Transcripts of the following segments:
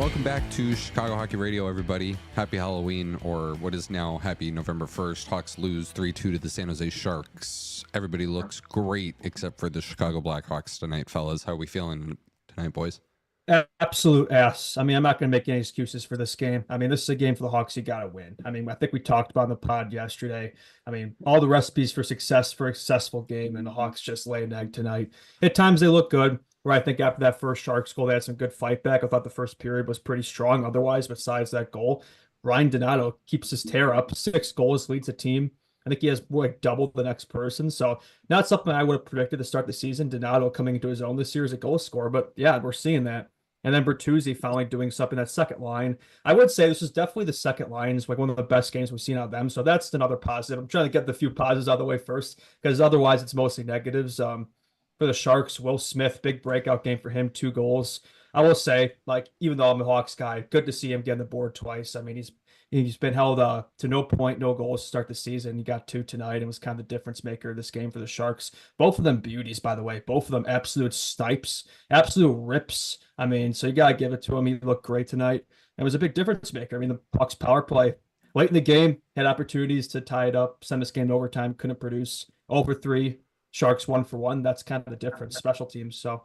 welcome back to Chicago Hockey Radio, everybody. Happy Halloween, or what is now happy November 1st. Hawks lose 3-2 to the San Jose Sharks. Everybody looks great except for the Chicago Blackhawks tonight, fellas. How are we feeling tonight, boys? Absolute S. I mean, I'm not going to make any excuses for this game. I mean, this is a game for the Hawks you got to win. I mean, I think we talked about in the pod yesterday. I mean, all the recipes for success for a successful game, and the Hawks just lay an egg tonight. At times they look good, where I think after that first Sharks goal, they had some good fight back. I thought the first period was pretty strong. Otherwise, besides that goal, Ryan Donato keeps his tear up. 6 goals, leads the team. I think he has like double the next person. So not something I would have predicted to start the season. Donato coming into his own this year as a goal scorer. But yeah, we're seeing that. And then Bertuzzi finally doing something that second line. I would say this is definitely the second line. It's like one of the best games we've seen out of them. So that's another positive. I'm trying to get the few positives out of the way first, because otherwise it's mostly negatives. For the Sharks, Will Smith, big breakout game for him, 2 goals. I will say, like, even though I'm a Hawks guy, good to see him getting the board twice. I mean, he's been held to no point, no goals to start the season. He got 2 tonight and was kind of the difference maker of this game for the Sharks. Both of them beauties, by the way. Both of them absolute snipes, absolute rips. I mean, so you got to give it to him. He looked great tonight and was a big difference maker. I mean, the Hawks power play late in the game had opportunities to tie it up, send this game to overtime, couldn't produce. Over 3, Sharks 1 for 1. That's kind of the difference, special teams. So,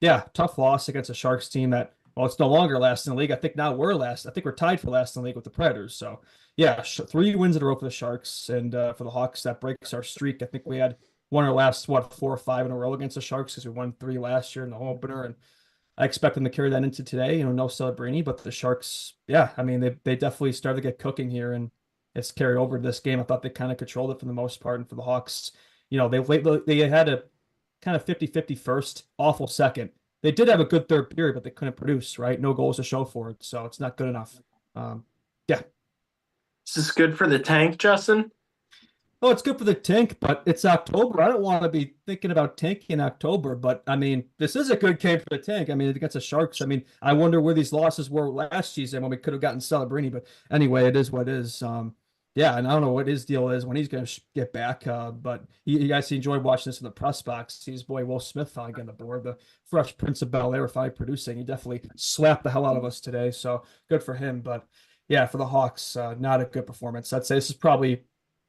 yeah, tough loss against a Sharks team that, well, it's no longer last in the league. I think now we're last. I think we're tied for last in the league with the Predators. So, yeah, 3 wins in a row for the Sharks. And for the Hawks, that breaks our streak. I think we had won our last, 4 or 5 in a row against the Sharks because we won 3 last year in the home opener. And I expect them to carry that into today. No Celebrini, but the Sharks, yeah, I mean, they definitely started to get cooking here, and it's carried over to this game. I thought they kind of controlled it for the most part. And for the Hawks, they had a kind of 50-50 first, awful second. They did have a good third period, but they couldn't produce, right? No goals to show for it, so it's not good enough. Yeah. Is this good for the tank, Justin? Oh, it's good for the tank, but it's October. I don't want to be thinking about tanking in October, but I mean, this is a good game for the tank. I mean, against the Sharks. I mean, I wonder where these losses were last season when we could have gotten Celebrini, but anyway, it is what it is. Yeah, and I don't know what his deal is when he's going to get back, but you guys enjoyed watching this in the press box. See his boy Will Smith finally getting the board. The Fresh Prince of Bel-Air finally producing. He definitely slapped the hell out of us today, so good for him. But yeah, for the Hawks, not a good performance. I'd say this is probably,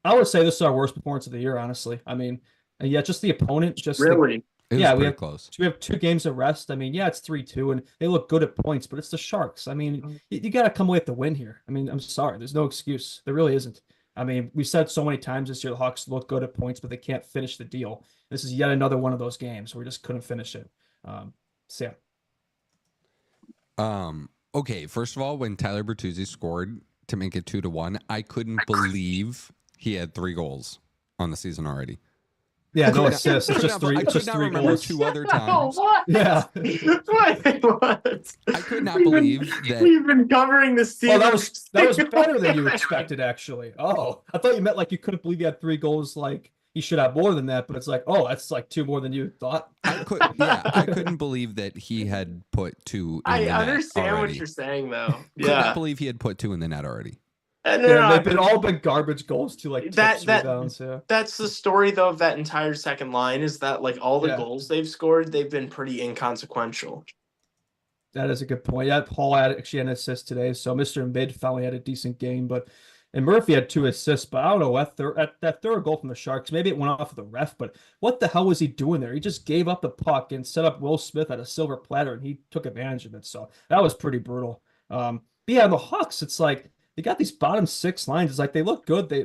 I would say this is our worst performance of the year, honestly. I mean, yeah, just the opponent. Just really? Yeah, we have close. We have 2 games of rest. I mean, yeah, it's 3-2, and they look good at points, but it's the Sharks. I mean, you got to come away with the win here. I mean, I'm sorry. There's no excuse. There really isn't. I mean, we said so many times this year the Hawks look good at points, but they can't finish the deal. This is yet another one of those games where we just couldn't finish it. So yeah. Okay, first of all, when Tyler Bertuzzi scored to make it 2-1, I couldn't believe he had 3 goals on the season already. Yeah, no assists. It's just 3. I It's just 3 goals. 2 other times. Yeah. What? I could not believe that. We've been covering this team. Oh, that was better than you expected, actually. Oh, I thought you meant like you couldn't believe he had 3 goals. Like he should have more than that, but it's like, oh, that's like 2 more than you thought. I couldn't believe that he had put 2. I understand what you're saying, though. Could not believe he had put 2 in the net already. They've all been garbage goals to like rebounds. Yeah. That's the story though of that entire second line, is that like all the goals they've scored, they've been pretty inconsequential. That is a good point. Yeah, Paul actually had an assist today, so Mr. Mid finally had a decent game, and Murphy had 2 assists, but I don't know at that third goal from the Sharks, maybe it went off of the ref, but what the hell was he doing there? He just gave up the puck and set up Will Smith at a silver platter, and he took advantage of it. So that was pretty brutal. But yeah, the Hawks, it's like they got these bottom 6 lines. It's like they look good. But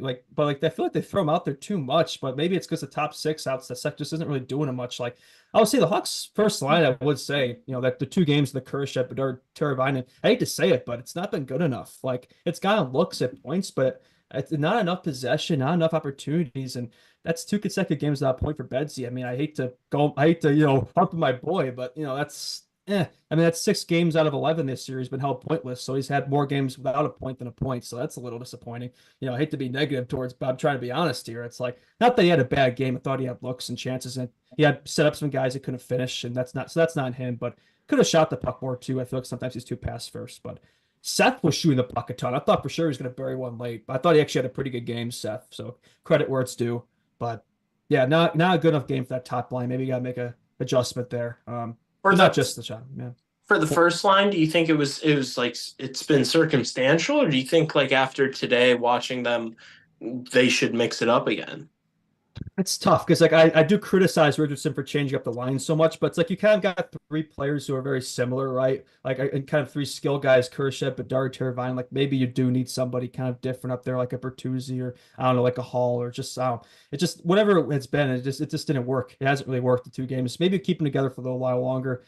I feel like they throw them out there too much. But maybe it's because the top 6 out the set just isn't really doing it much. Like I would say the Hawks' first line, I would say, that the 2 games, the Kurshep, Bedard, Teravainen, I hate to say it, but it's not been good enough. Like it's gotten looks at points, but it's not enough possession, not enough opportunities, and that's 2 consecutive games without a point for Bedsy. I mean, I hate to harp on my boy, but that's. I mean, that's 6 games out of 11 this year. He's been held pointless, so he's had more games without a point than a point. So that's a little disappointing. I hate to be negative towards, but I'm trying to be honest here. It's like not that he had a bad game. I thought he had looks and chances, and he had set up some guys that couldn't finish, and that's not him. But could have shot the puck more too. I feel like sometimes he's too pass first. But Seth was shooting the puck a ton. I thought for sure he was going to bury one late, but I thought he actually had a pretty good game, Seth. So credit where it's due. But yeah, not a good enough game for that top line. Maybe you got to make a adjustment there. Or not just the shot. Yeah. For the first line, do you think it was like it's been circumstantial, or do you think like after today watching them, they should mix it up again? It's tough because like I do criticize Richardson for changing up the line so much, but it's like you kind of got three players who are very similar, right? Like and kind of three skill guys, Kershaw, Bedard, Teravainen. Like maybe you do need somebody kind of different up there, like a Bertuzzi or I don't know, like a Hall or just I don't. It just whatever it's been, it just didn't work. It hasn't really worked the two games. Maybe keep them together for a little while longer.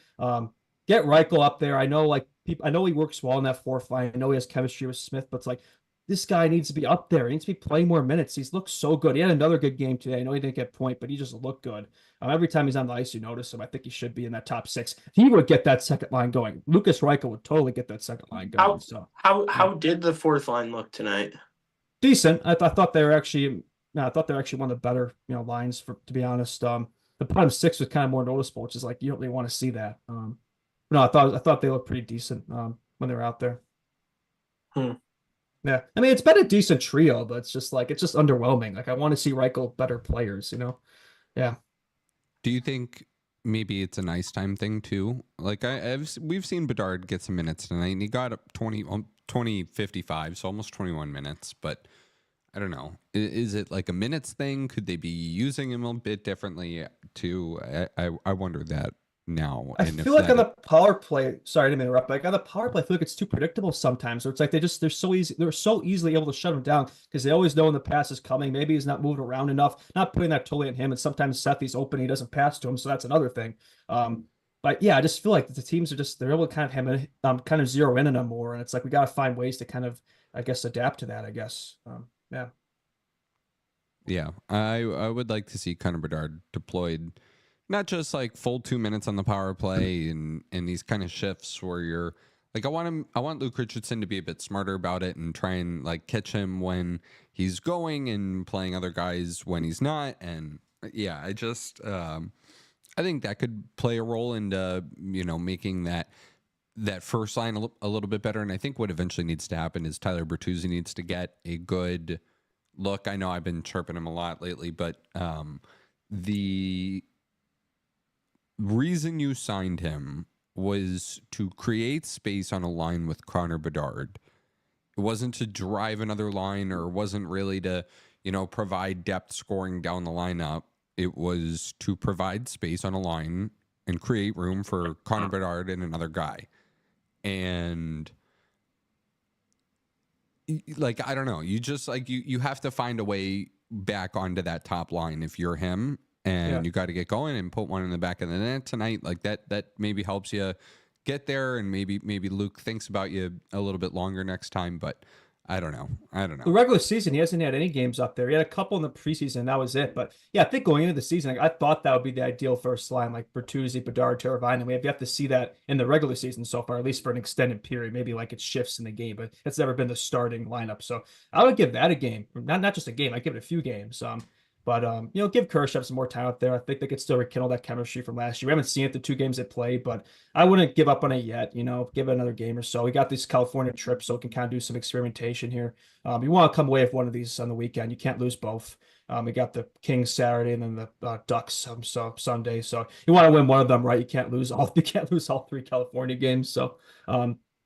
Get Reichel up there. I know like people. I know he works well in that fourth line. I know he has chemistry with Smith, but it's like this guy needs to be up there. He needs to be playing more minutes. He's looked so good. He had another good game today. I know he didn't get a point, but he just looked good. Every time he's on the ice, you notice him. I think he should be in that top six. He would get that second line going. Lucas Reichel would totally get that second line going. How did the fourth line look tonight? Decent. I thought they were actually. No, I thought they were actually one of the better lines for to be honest. The bottom six was kind of more noticeable, which is like you don't really want to see that. No, I thought they looked pretty decent when they were out there. Yeah, I mean it's been a decent trio, but it's just underwhelming. Like I want to see Reichel better players. Yeah. Do you think maybe it's an ice time thing too? Like we've seen Bedard get some minutes tonight, and he got up 20-55, so almost 21 minutes. But I don't know. Is it like a minutes thing? Could they be using him a bit differently too? I wonder that now. I feel like on the power play, sorry to interrupt, but like on the power play, I feel like it's too predictable sometimes. Or it's like they're so easily able to shut him down because they always know when the pass is coming. Maybe he's not moving around enough, not putting that totally on him. And sometimes Seth, he's open, he doesn't pass to him, so that's another thing. But yeah, I just feel like the teams they're able to kind of zero in on them more, and it's like we got to find ways to kind of, I guess, adapt to that. I guess, yeah. Yeah, I would like to see Connor Bedard deployed. Not just like full 2 minutes on the power play and these kind of shifts where you're like, I want Luke Richardson to be a bit smarter about it and try and like catch him when he's going and playing other guys when he's not. And yeah, I think that could play a role into, making that first line a little bit better. And I think what eventually needs to happen is Tyler Bertuzzi needs to get a good look. I know I've been chirping him a lot lately, but the reason you signed him was to create space on a line with Connor Bedard. It wasn't to drive another line, or wasn't really to, provide depth scoring down the lineup. It was to provide space on a line and create room for Connor Bedard and another guy. And like, I don't know, you just like, you have to find a way back onto that top line if you're him. And you got to get going and put one in the back of the net tonight. Like that maybe helps you get there, and maybe Luke thinks about you a little bit longer next time. But I don't know. The regular season, he hasn't had any games up there. He had a couple in the preseason, and that was it. But yeah, I think going into the season, I thought that would be the ideal first line, like Bertuzzi, Bedard, Teravainen. We have to see that in the regular season so far, at least for an extended period. Maybe like it shifts in the game, but it's never been the starting lineup. So I would give that a game, not just a game. I give it a few games. But give Kershaw some more time out there. I think they could still rekindle that chemistry from last year. We haven't seen it the two games they played, but I wouldn't give up on it yet. Give it another game or so. We got this California trip, so we can kind of do some experimentation here. You want to come away with one of these on the weekend. You can't lose both. We got the Kings Saturday and then the Ducks Sunday. So you want to win one of them, right? You can't lose all. You can't lose all three California games. So.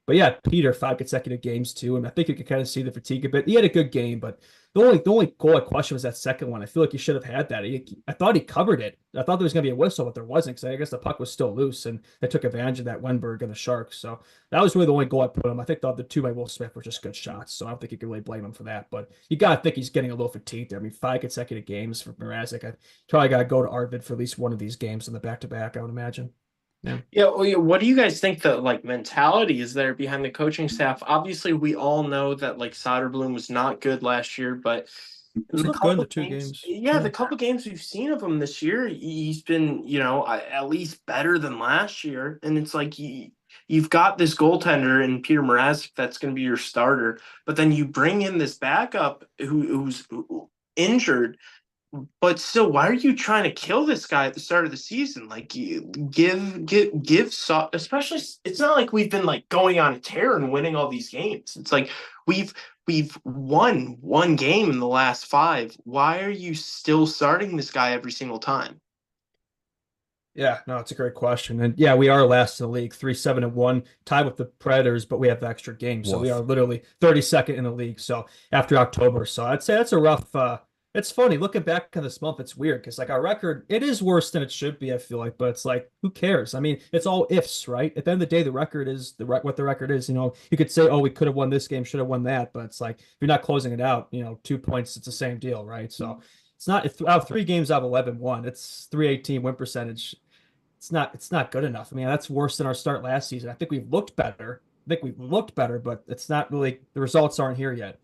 But yeah, Peter, 5 consecutive games too, and I think you can kind of see the fatigue a bit. He had a good game, but the only goal I question was that second one. I feel like he should have had that. I thought he covered it. I thought there was going to be a whistle, but there wasn't, because I guess the puck was still loose, and they took advantage of that Wenberg and the Sharks. So that was really the only goal I put him. I think the two by Will Smith were just good shots, so I don't think you can really blame him for that. But you got to think he's getting a little fatigued there. I mean, 5 consecutive games for Mrazek. I probably got to go to Arvid for at least one of these games in the back-to-back, I would imagine. Yeah. What do you guys think the mentality is there behind the coaching staff? Obviously, we all know that Soderblom was not good last year, but the couple games we've seen of him this year, he's been at least better than last year. And it's like you've got this goaltender in Peter Mrazek that's going to be your starter, but then you bring in this backup who's injured. But still, why are you trying to kill this guy at the start of the season? Like, especially, it's not like we've been going on a tear and winning all these games. It's like we've won one game in the last 5. Why are you still starting this guy every single time? Yeah, no, it's a great question. And yeah, we are last in the league, 3-7-1, tied with the Predators, but we have the extra game. So we Woof. are literally 32nd in the league. So after October. So I'd say that's a rough it's funny looking back on this month, it's weird because like our record, it is worse than it should be, I feel like, but it's like, who cares? I mean, it's all ifs, right? At the end of the day, the record is what the record is. You know, you could say, oh, we could have won this game, should have won that, but it's like if you're not closing it out, 2 points, it's the same deal, right? So it's not it's out of 3 games out of 11 won. It's 318 win percentage. It's not good enough. I mean, that's worse than our start last season. I think we've looked better. But it's not really the results aren't here yet.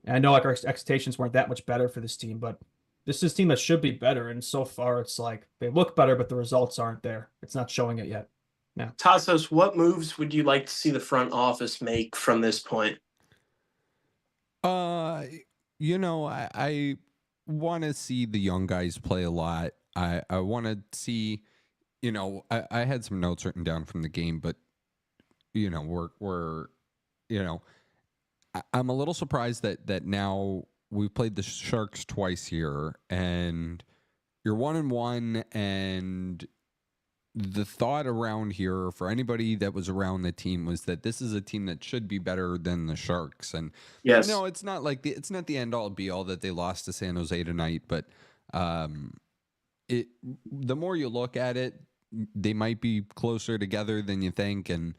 And I know like our expectations weren't that much better for this team, but this is a team that should be better. And so far, it's like they look better, but the results aren't there. It's not showing it yet. Yeah. Tassos, what moves would you like to see the front office make from this point? I want to see the young guys play a lot. I want to see, I had some notes written down from the game, but we're I'm a little surprised that now we've played the Sharks twice here, and you're 1-1, and the thought around here for anybody that was around the team was that this is a team that should be better than the Sharks. And Yes. it's not like it's not the end all be all that they lost to San Jose tonight, but the more you look at it, they might be closer together than you think. And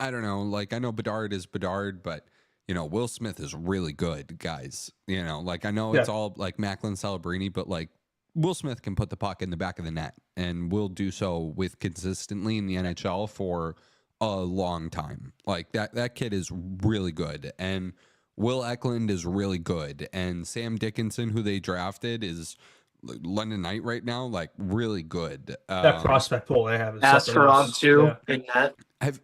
I don't know, like I know Bedard is Bedard, but Will Smith is really good, guys. Like I know it's all like Macklin Celebrini, but like Will Smith can put the puck in the back of the net and will do so with consistently in the NHL for a long time. Like that kid is really good. And Will Eklund is really good. And Sam Dickinson, who they drafted, is London Knight right now, like really good. That prospect pool they have is Askarov too in that.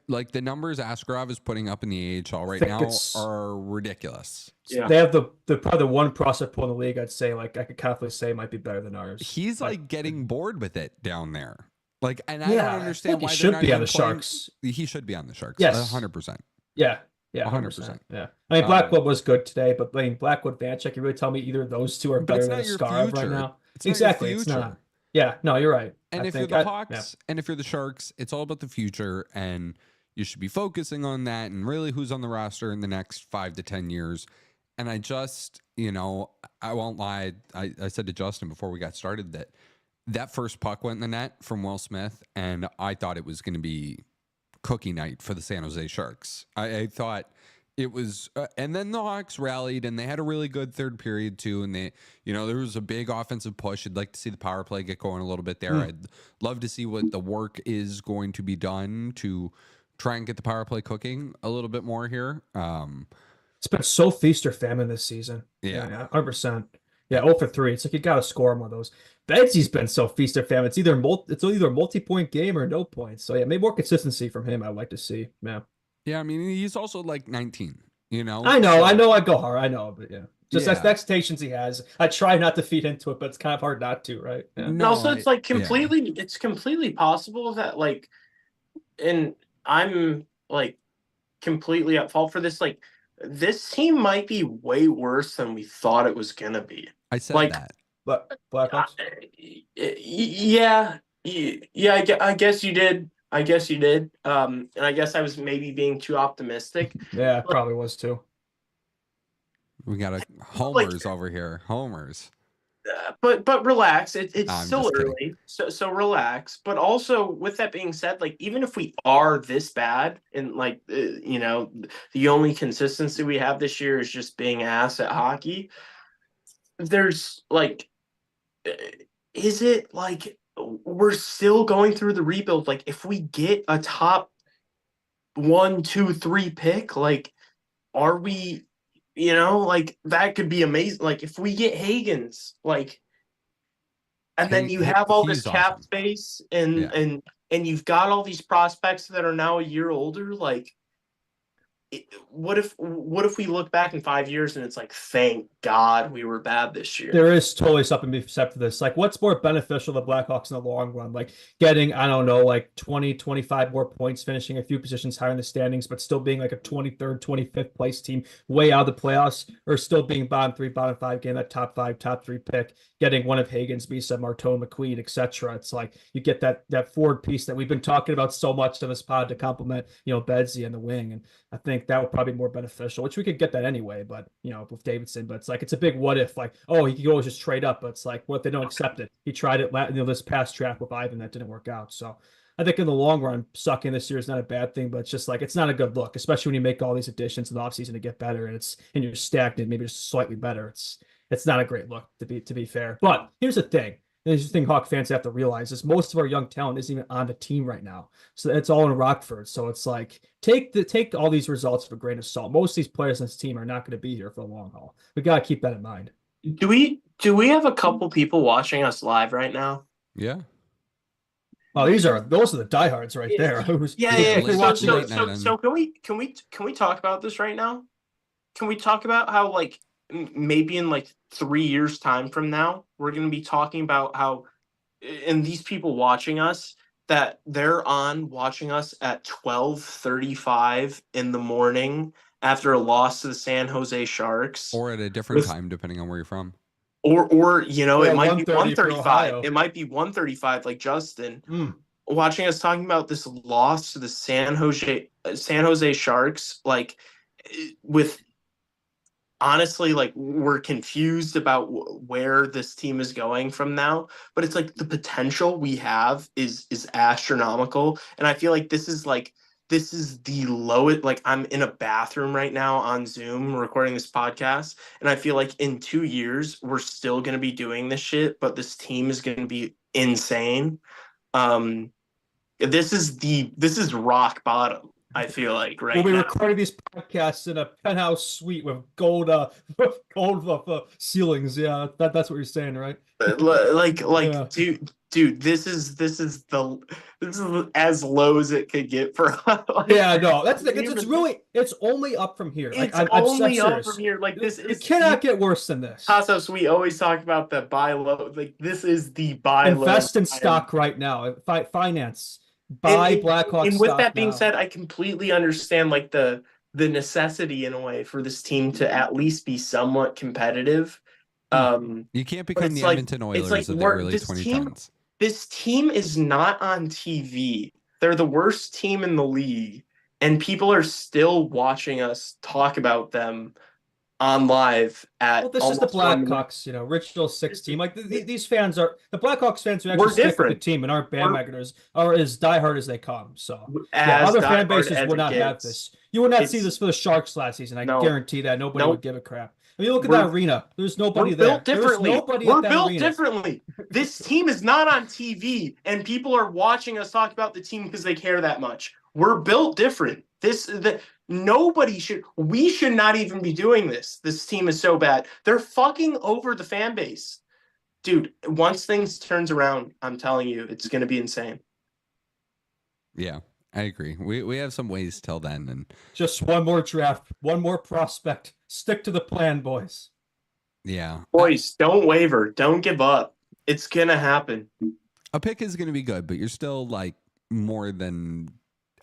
Like the numbers Askarov is putting up in the AHL right now are ridiculous. Yeah. They have the probably the one prospect pool in the league. I'd say like I could confidently say might be better than ours. He's like getting bored with it down there. Like, and I don't understand why he should be on the Sharks. He should be on the Sharks. Yes, 100%. Yeah, 100%. Yeah, I mean Blackwood was good today, but I mean Blackwood, Vanchek. You really tell me either of those two are better than Askarov right now? Exactly, it's not. Yeah, no, you're right. And if you're the Hawks and if you're the Sharks, it's all about the future, and you should be focusing on that and really who's on the roster in the next 5 to 10 years. And I just, I won't lie. I said to Justin before we got started that first puck went in the net from Will Smith, and I thought it was going to be cookie night for the San Jose Sharks. I thought it was, and then the Hawks rallied, and they had a really good third period too. And they, there was a big offensive push. I'd like to see the power play get going a little bit there. I'd love to see what the work is going to be done to try and get the power play cooking a little bit more here. It's been so feast or famine this season. Yeah, 100%. Yeah, 0 for 3. It's like you got to score one of those. Betsy's been so feast or famine. It's either a multi-point game or no points. So yeah, maybe more consistency from him. I'd like to see. Yeah. Yeah, I mean he's also like 19. I know. I go hard. I know, but yeah. Just expectations he has. I try not to feed into it, but it's kind of hard not to, right? Yeah. No, also it's like completely. Yeah. It's completely possible that like, and I'm like completely at fault for this. Like, this team might be way worse than we thought it was gonna be. I said like, that. Blackhawks. Yeah. I guess you did. And I guess I was maybe being too optimistic. Yeah, probably was too. We got homers over here. Homers. But relax. It's still early, so relax. But also, with that being said, like even if we are this bad, and like the only consistency we have this year is just being ass at hockey. There's like, is it like we're still going through the rebuild? Like if we get a top 1, 2, 3 pick, like are we? Like that could be amazing. Like if we get Hagens, like, and then you have all this cap space, and you've got all these prospects that are now a year older. Like, what if we look back in 5 years and it's like, thank God we were bad this year? There is totally something to be said for this. Like, what's more beneficial to the Blackhawks in the long run? Like getting, I don't know, like 20, 25 more points, finishing a few positions higher in the standings, but still being like a 23rd, 25th place team way out of the playoffs, or still being bottom 3, bottom 5, getting that top 5, top 3 pick, getting one of Hagen's, Bisa, Marteau, McQueen, etc. It's like you get that forward piece that we've been talking about so much on this pod to complement, Bedsy and the wing. And I think that would probably be more beneficial, which we could get that anyway, but with Davidson, but it's like it's a big what if, like, oh, he could always just trade up, but it's like, what if they don't accept it? He tried it, this past track with Ivan that didn't work out. So I think in the long run, sucking this year is not a bad thing, but it's just like it's not a good look, especially when you make all these additions in the offseason to get better and you're stagnant, maybe just slightly better. It's not a great look to be fair. But here's the thing. Here's the thing Hawk fans have to realize is most of our young talent isn't even on the team right now. So it's all in Rockford. So it's like take all these results with a grain of salt. Most of these players on this team are not going to be here for the long haul. We got to keep that in mind. Do we have a couple people watching us live right now? Yeah. Oh, those are the diehards right there. Yeah. Watching So can we talk about this right now? Can we talk about how, like, maybe in like 3 years time from now, we're going to be talking about how, and these people watching us, that they're on watching us at 12:35 in the morning after a loss to the San Jose Sharks, or at a different time depending on where you're from, or it might be 1:35. It might be 1:35, like Justin. Watching us talking about this loss to the San Jose Sharks, like, with, honestly, like, we're confused about where this team is going from now, but it's like the potential we have is astronomical. And I feel like this is the lowest. Like, I'm in a bathroom right now on Zoom recording this podcast, and I feel like in 2 years we're still going to be doing this shit, but this team is going to be insane. This is rock bottom, I feel like, right now. We'll be recording these podcasts in a penthouse suite with gold ceilings. Yeah, that's what you're saying, right? Yeah. Dude, this is as low as it could get for us. Yeah, no, it's only up from here. It's only up from here. Like, it cannot get worse than this. Tassos, we always talk about the buy low. Like, this is the buy low. Invest in stock right now. Finance. Buy Blackhawk stock. And with that being said, I completely understand, like, the necessity in a way for this team to at least be somewhat competitive. You can't become the Edmonton Oilers of the early 2010s. This team is not on TV. They're the worst team in the league, and people are still watching us talk about them on live at. Well, this is the Blackhawks, original 6 team. Like, these fans are the Blackhawks fans who actually stick with the team and aren't bandwagoners, are as diehard as they come. So other fan bases would not have this. You would not see this for the Sharks last season. I guarantee that nobody would give a crap. I mean, look at that arena. There's nobody there. We're built differently. This team is not on TV, and people are watching us talk about the team because they care that much. We're built different. We should not even be doing this. This team is so bad. They're fucking over the fan base. Dude, once things turns around, I'm telling you, it's going to be insane. Yeah. I agree. We have some ways till then, and just one more draft, one more prospect. Stick to the plan, boys. Yeah, boys, don't waver, don't give up. It's gonna happen. A pick is gonna be good, but you're still like more than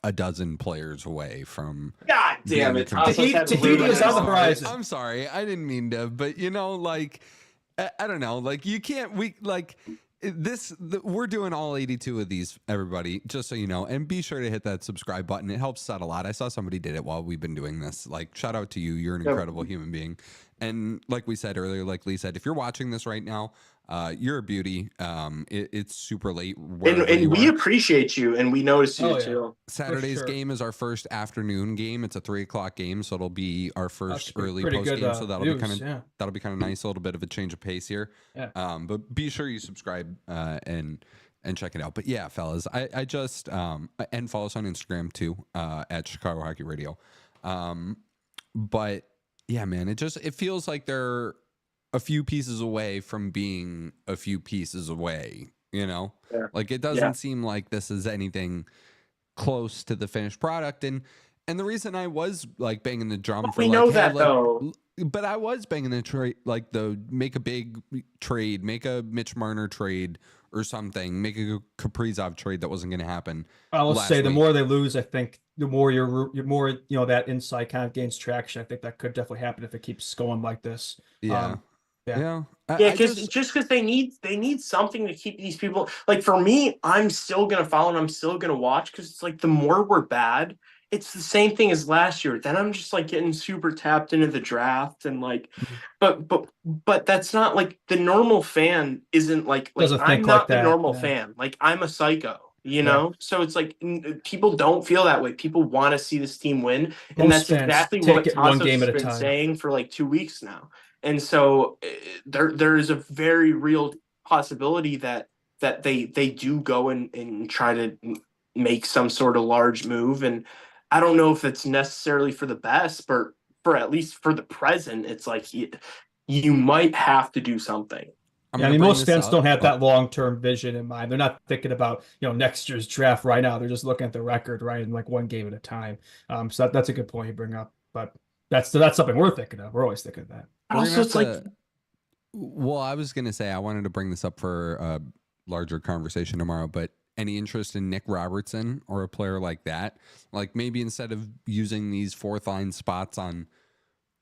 a dozen players away from. God damn it! Tahiti is on the horizon. I'm sorry, I didn't mean to, but like, I don't know, like you can't. We're doing all 82 of these, everybody, just so you know, and be sure to hit that subscribe button. It helps out a lot. I saw somebody did it while we've been doing this. Like, shout out to you. You're an incredible human being. And like we said earlier, like Lee said, if you're watching this right now, you're a beauty. It's super late. And we appreciate you, and we notice you too. Saturday's game is our first afternoon game. It's a 3:00 game, so it'll be our first early post game. So that'll be kind of nice, a little bit of a change of pace here. Yeah. But be sure you subscribe and check it out. But yeah, fellas, I just and follow us on Instagram too at Chicago Hockey Radio. But yeah, man, it feels like they're a few pieces away from being a few pieces away, like it doesn't seem like this is anything close to the finished product. And And the reason I was like banging the drum for We like, know hey, that like, though. but I was banging the trade, like the make a big trade, make a Mitch Marner trade or something, make a Kaprizov trade that wasn't going to happen I will last say the week. more they lose, I think the more you're more, that inside kind of gains traction. I think that could definitely happen if it keeps going like this. Yeah. Yeah. Yeah. Yeah, I because just, just because they need something to keep these people, like for me, I'm still gonna follow and I'm still gonna watch because it's like the more we're bad, it's the same thing as last year. Then I'm just like getting super tapped into the draft and like, Mhm. but that's not like the normal fan isn't like Doesn't I'm think like not the that. normal Yeah. fan. Like I'm a psycho, you Yeah. know. So it's like people don't feel that way. People want to see this team win, and Most that's fans exactly take what it one Tassos game has at a been time. saying for like 2 weeks now. And so there is a very real possibility that they do go and try to make some sort of large move. And I don't know if it's necessarily for the best, but for at least for the present, it's like you might have to do something. I'm Yeah, I going to mean, bring most this fans up. don't have Oh, that long-term vision in mind. They're not thinking about, next year's draft right now. They're just looking at the record, right, and like one game at a time. So that's a good point you bring up. But that's something we're thinking of. We're always thinking of that. But we're going to also, have it's like to, well, I was going to say, I wanted to bring this up for a larger conversation tomorrow, but any interest in Nick Robertson or a player like that? Like maybe instead of using these fourth line spots on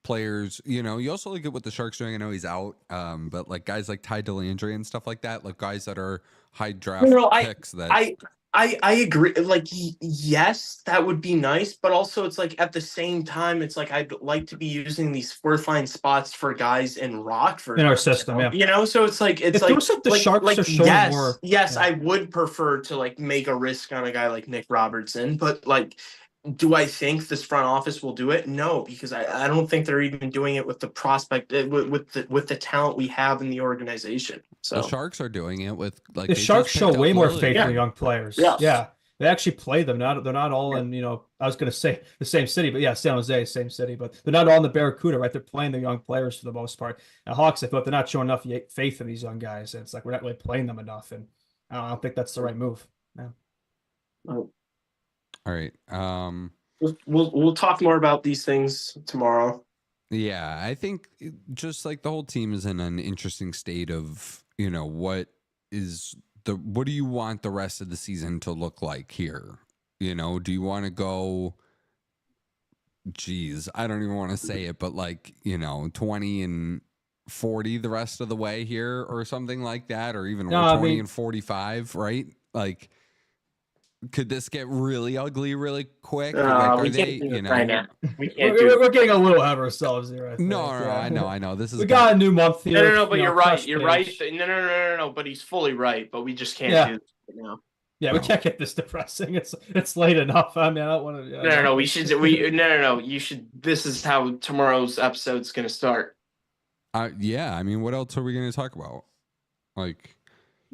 players, you also look at what the Sharks doing. I know he's out, but like guys like Ty Dellandrea and stuff like that, like guys that are high draft no, picks that I I agree. Like, yes, that would be nice, but also it's like at the same time, it's like I'd like to be using these fourth line spots for guys in Rockford, In our system, yeah. So it's like It feels like the Sharks are showing more. yes, Yeah. I would prefer to like make a risk on a guy like Nick Robertson, but like, do I think this front office will do it? No, because I don't think they're even doing it with the prospect with the talent we have in the organization. the So Sharks are doing it with like The they Sharks just show picked up way more Lily. faith in Yeah. the young players. Yes. Yeah. They actually play them. They're not all Yeah. in, I was gonna say the same city, but yeah, San Jose, same city, but they're not all in the Barracuda, right? They're playing the young players for the most part. The Hawks, I thought they're not showing enough faith in these young guys. And it's like we're not really playing them enough. And I don't think that's the right move. Yeah. Oh, All right. we'll talk more about these things tomorrow. Yeah, I think just like the whole team is in an interesting state of, what do you want the rest of the season to look like here? Do you want to go, geez, I don't even want to say it, but like, 20 and 40 the rest of the way here or something like that, or even No, 20 and 45, right? Like, could this get really ugly really quick? Like, are We they, can't do it right now. We can't We're, do we're getting a little ahead of ourselves here, I think. no, Yeah. I know. This is We got a new month No, here. but you're right. fresh You're right. page. No. But he's fully right. But we just can't Yeah. do this right now. Yeah, we No. can't get this depressing. It's late enough. I mean, I don't want to. No. We should. No. You should. This is how tomorrow's episode's going to start. Yeah, I mean, what else are we going to talk about? Like,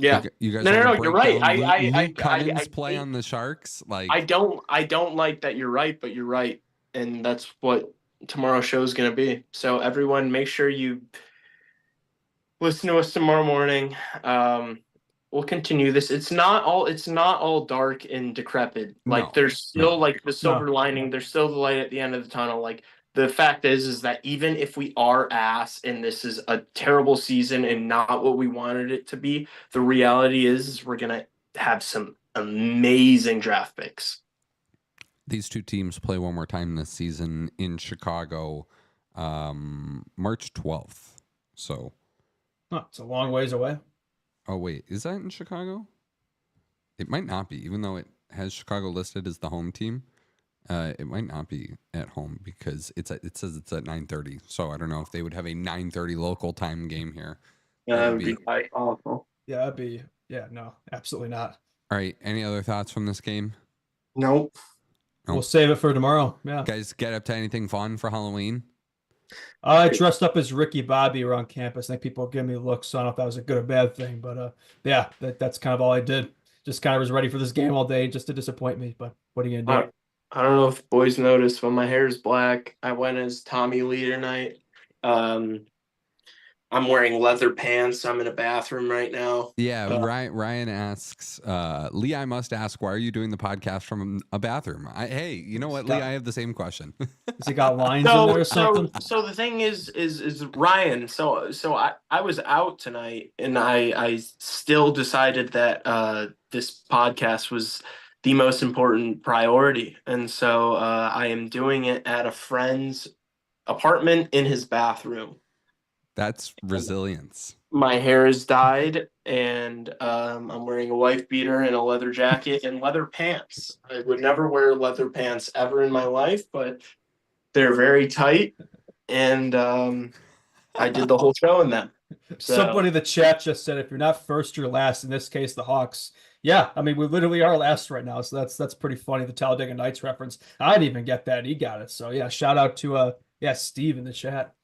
Yeah. you guys No. wanna You're break right. down Luke I Cummins play on the Sharks? Like, I don't like that you're right, but you're right, and that's what tomorrow's show is going to be. So everyone, make sure you listen to us tomorrow morning. We'll continue this. It's not all dark and decrepit. Like No, there's still no. like the silver lining. There's still the light at the end of the tunnel. Like the fact is that even if we are ass and this is a terrible season and not what we wanted it to be, the reality is we're gonna have some amazing draft picks. These two teams play one more time this season in Chicago, March 12th. So, It's a long ways away. oh wait, is that in Chicago? It might not be, even though it has Chicago listed as the home team. It might not be at home because it says it's at 9:30. So I don't know if they would have a 9:30 local time game here. That would be quite awful. Yeah, that'd be. Yeah, no, absolutely not. All right. Any other thoughts from this game? Nope. Nope. We'll save it for tomorrow. Yeah. Guys, get up to anything fun for Halloween? I dressed up as Ricky Bobby around campus. I think people give me looks. So I don't know if that was a good or bad thing, but yeah, that's kind of all I did. Just kind of was ready for this game all day just to disappoint me. But what are you gonna do? I don't know if the boys noticed, but my hair is black. I went as Tommy Lee tonight. I'm wearing leather pants. I'm in a bathroom right now. Yeah, Ryan asks, Lee, I must ask, why are you doing the podcast from a bathroom? Hey, you know what, Lee? I have the same question. Has he got lines in there or something? So the thing is Ryan. So I was out tonight, and I still decided that this podcast was the most important priority, and so I am doing it at a friend's apartment in his bathroom. That's resilience. My hair is dyed, and I'm wearing a wife beater and a leather jacket and leather pants. I would never wear leather pants ever in my life, but they're very tight, and I did the whole show in them. So, Somebody in the chat just said, if you're not first, you're last. In this case, the Hawks. Yeah, I mean, we literally are last right now, so that's pretty funny. The Talladega Nights reference. I didn't even get that. He got it. So yeah, shout out to Steve in the chat.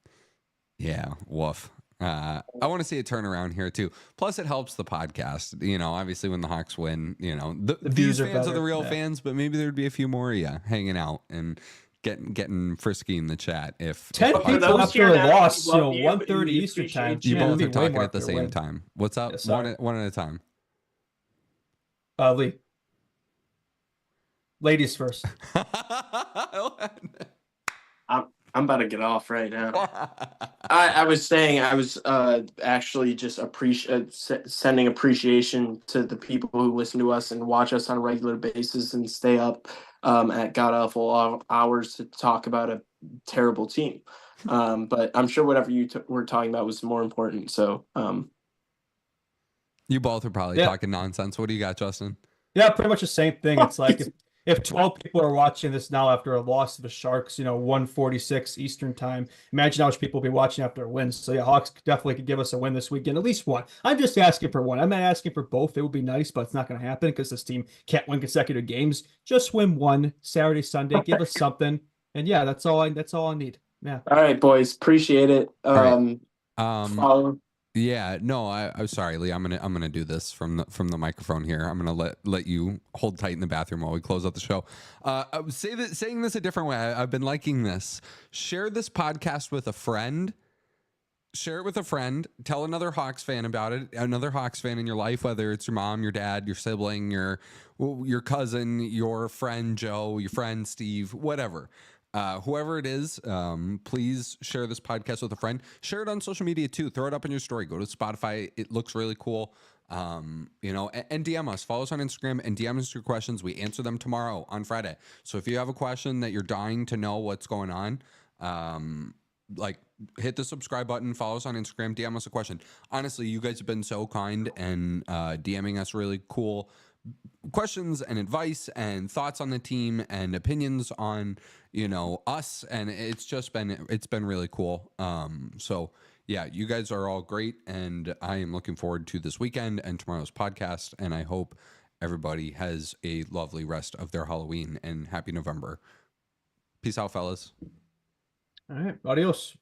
Yeah, woof. I want to see a turnaround here too. Plus, it helps the podcast. You know, obviously, when the Hawks win, you know, these fans are the real fans, but maybe there'd be a few more, hanging out and getting frisky in the chat. If 10 people after a loss, 1:30 Eastern time. You both are talking at the same time. What's up? Yeah, one at a time. Lee. Ladies first. I'm about to get off right now. I was saying I was actually just sending appreciation to the people who listen to us and watch us on a regular basis and stay up at god awful hours to talk about a terrible team. But I'm sure whatever you were talking about was more important. So you both are probably talking nonsense. What do you got, Justin? Yeah, pretty much the same thing. It's like if 12 people are watching this now after a loss to the Sharks, 1:46 Eastern time, imagine how much people will be watching after a win. So yeah, Hawks definitely could give us a win this weekend, at least one. I'm just asking for one. I'm not asking for both. It would be nice, but it's not going to happen because this team can't win consecutive games. Just win one Saturday, Sunday. Give us something, and yeah, that's all I need. Yeah. All right, boys, appreciate it. Follow. Yeah, no, I'm sorry, Lee. I'm gonna do this from the microphone here. I'm gonna let you hold tight in the bathroom while we close out the show. Saying this a different way. I've been liking this. Share this podcast with a friend. Share it with a friend. Tell another Hawks fan about it. Another Hawks fan in your life, whether it's your mom, your dad, your sibling, your cousin, your friend Joe, your friend Steve, whatever. Whoever it is, please share this podcast with a friend. Share it on social media too. Throw it up in your story. Go to Spotify. It looks really cool. And DM us. Follow us on Instagram and DM us your questions. We answer them tomorrow on Friday. So if you have a question that you're dying to know what's going on, hit the subscribe button, follow us on Instagram, DM us a question. Honestly, you guys have been so kind and DMing us really cool questions and advice and thoughts on the team and opinions on us, and it's been really cool. So yeah, you guys are all great, and I am looking forward to this weekend and tomorrow's podcast, and I hope everybody has a lovely rest of their Halloween and happy November. Peace out, fellas. All right, adios.